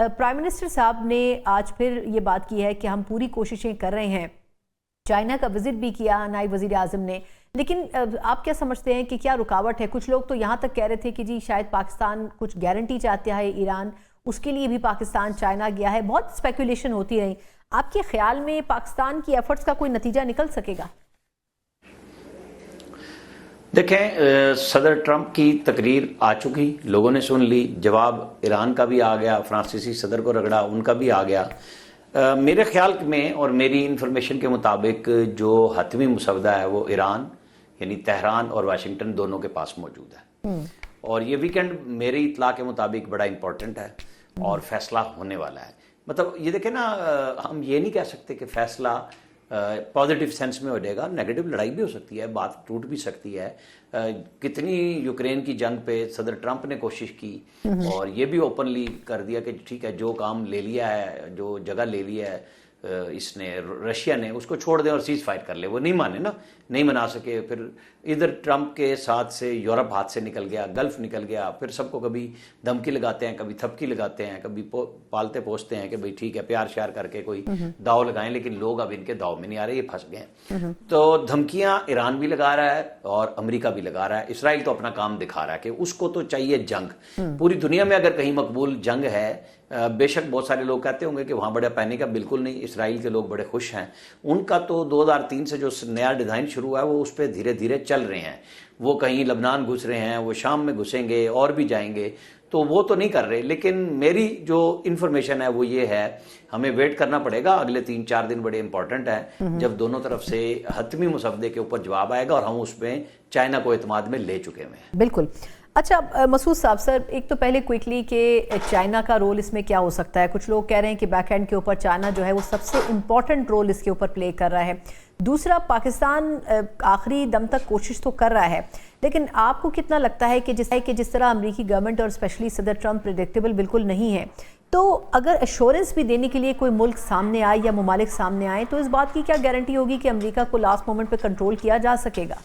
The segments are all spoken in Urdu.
پرائم منسٹر صاحب نے آج پھر یہ بات کی ہے کہ ہم پوری کوششیں کر رہے ہیں، چائنا کا وزٹ بھی کیا نائب وزیر اعظم نے، لیکن آپ کیا سمجھتے ہیں کہ کیا رکاوٹ ہے؟ کچھ لوگ تو یہاں تک کہہ رہے تھے کہ جی شاید پاکستان کچھ گارنٹی چاہتا ہے ایران، اس کے لیے بھی پاکستان چائنا گیا ہے، بہت اسپیکولیشن ہوتی رہی۔ آپ کے خیال میں پاکستان کی ایفرٹس کا کوئی نتیجہ نکل سکے گا؟ دیکھیں، صدر ٹرمپ کی تقریر آ چکی، لوگوں نے سن لی، جواب ایران کا بھی آ گیا، فرانسیسی صدر کو رگڑا، ان کا بھی آ گیا۔ میرے خیال میں اور میری انفارمیشن کے مطابق جو حتمی مسودہ ہے وہ ایران یعنی تہران اور واشنگٹن دونوں کے پاس موجود ہے، اور یہ ویکنڈ میری اطلاع کے مطابق بڑا امپورٹنٹ ہے اور فیصلہ ہونے والا ہے۔ مطلب یہ دیکھیں نا، ہم یہ نہیں کہہ سکتے کہ فیصلہ پازیٹیو سینس میں ہو جائے گا، نیگیٹو لڑائی بھی ہو سکتی ہے، بات ٹوٹ بھی سکتی ہے۔ کتنی یوکرین کی جنگ پہ صدر ٹرمپ نے کوشش کی اور یہ بھی اوپنلی کر دیا کہ ٹھیک ہے، جو کام لے لیا ہے، جو جگہ لے لیا ہے اس نے، رشیا نے، اس کو چھوڑ دیں اور سیز فائر کر لے۔ وہ نہیں مانے نا، نہیں منا سکے۔ پھر ادھر ٹرمپ کے ساتھ سے یورپ ہاتھ سے نکل گیا، گلف نکل گیا، پھر سب کو کبھی دھمکی لگاتے ہیں، کبھی تھپکی لگاتے ہیں، کبھی پالتے پوستے ہیں کہ بھئی ٹھیک ہے پیار شیار کر کے کوئی داؤ لگائیں، لیکن لوگ اب ان کے داؤ میں نہیں آ رہے، یہ پھنس گئے ہیں۔ تو دھمکیاں ایران بھی لگا رہا ہے اور امریکہ بھی لگا رہا ہے، اسرائیل تو اپنا کام دکھا رہا ہے کہ اس کو تو چاہیے جنگ۔ پوری دنیا میں اگر کہیں مقبول جنگ ہے، بے شک بہت سارے لوگ کہتے ہوں گے کہ وہاں بڑا پینک ہے، بالکل نہیں، اسرائیل کے لوگ بڑے خوش ہیں۔ ان کا تو 2003 سے جو نیا ڈیزائن شروع ہوا ہے وہ اس پہ دھیرے دھیرے چل رہے ہیں۔ وہ کہیں لبنان گھس رہے ہیں، وہ شام میں گھسیں گے اور بھی جائیں گے، تو وہ تو نہیں کر رہے۔ لیکن میری جو انفارمیشن ہے وہ یہ ہے، ہمیں ویٹ کرنا پڑے گا، اگلے 3-4 دن بڑے امپورٹنٹ ہیں جب دونوں طرف سے حتمی مسودے کے اوپر جواب آئے گا اور ہم اس پہ چائنا کو اعتماد میں لے چکے ہیں۔ بالکل۔ اچھا مسعود صاحب، سر ایک تو پہلے کوئکلی کہ چائنا کا رول اس میں کیا ہو سکتا ہے؟ کچھ لوگ کہہ رہے ہیں کہ بیک اینڈ کے اوپر چائنا جو ہے وہ سب سے امپورٹنٹ رول اس کے اوپر پلے کر رہا ہے۔ دوسرا، پاکستان آخری دم تک کوشش تو کر رہا ہے، لیکن آپ کو کتنا لگتا ہے کہ جس طرح امریکی گورنمنٹ اور اسپیشلی صدر ٹرمپ پریڈکٹیبل بالکل نہیں ہے، تو اگر ایشورنس بھی دینے کے لیے کوئی ملک سامنے آئے یا ممالک سامنے آئے تو اس بات کی کیا گارنٹی ہوگی کہ امریکہ کو لاسٹ مومنٹ پہ کنٹرول کیا جا سکے گا؟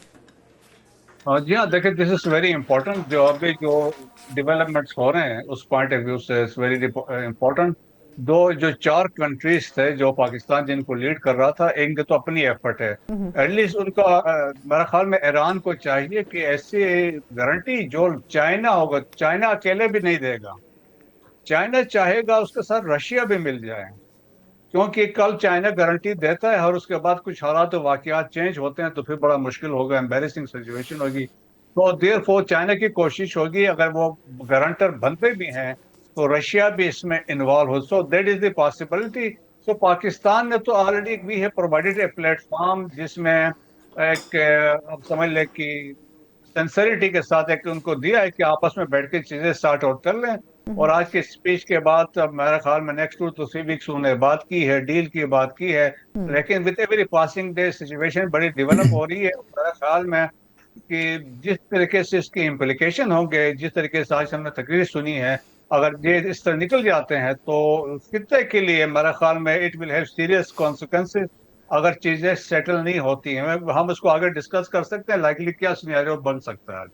جی ہاں، دیکھیں دس از ویری امپورٹنٹ، جو ابھی جو ڈیولپمنٹس ہو رہے ہیں اس پوائنٹ آف ویو سے اٹس ویری امپورٹنٹ۔ جو 4 کنٹریز تھے جو پاکستان جن کو لیڈ کر رہا تھا، ایک تو اپنی ایفرٹ ہے، ایٹ لیسٹ ان کا میرے خیال میں ایران کو چاہیے کہ ایسی گارنٹی جو چائنا ہوگا، چائنا اکیلے بھی نہیں دے گا، چائنا چاہے گا اس کے ساتھ رشیا بھی مل جائے، کیونکہ کل چائنا گارنٹی دیتا ہے اور اس کے بعد کچھ حالات و واقعات چینج ہوتے ہیں تو پھر بڑا مشکل ہوگا، ایمبیرسنگ سچویشن ہوگی۔ تو دیر فور چائنا کی کوشش ہوگی، اگر وہ گارنٹر بنتے بھی ہیں تو رشیا بھی اس میں انوالو ہو، so that is the possibility. So Pakistan نے تو آلریڈی وی ہے پرووائڈیڈ اے پلیٹ فارم جس میں ایک اب سمجھ لیں کہ سنسریٹی کے ساتھ ایک ان کو دیا ہے کہ آپس میں بیٹھ کے چیزیں سارٹ آؤٹ کر لیں، اور آج کے اسپیچ کے بعد میرے خیال میں نیکسٹ 2 to 3 weeks انہوں نے بات کی ہے، ڈیل کی بات کی ہے، لیکن with a very passing day situation بڑی ڈیولپ ہو رہی ہے۔ میرے خیال میں کہ جس طریقے سے اس کے امپلیکیشن ہوں گے، جس طریقے سے آج ہم نے تقریر سنی ہے، اگر یہ اس طرح نکل جاتے ہیں تو خطے کے لیے میرے خیال میں it will have serious consequences اگر چیزیں سیٹل نہیں ہوتی ہیں۔ ہم اس کو آگے ڈسکس کر سکتے ہیں لائکلی کیا سینیریو بن سکتا ہے۔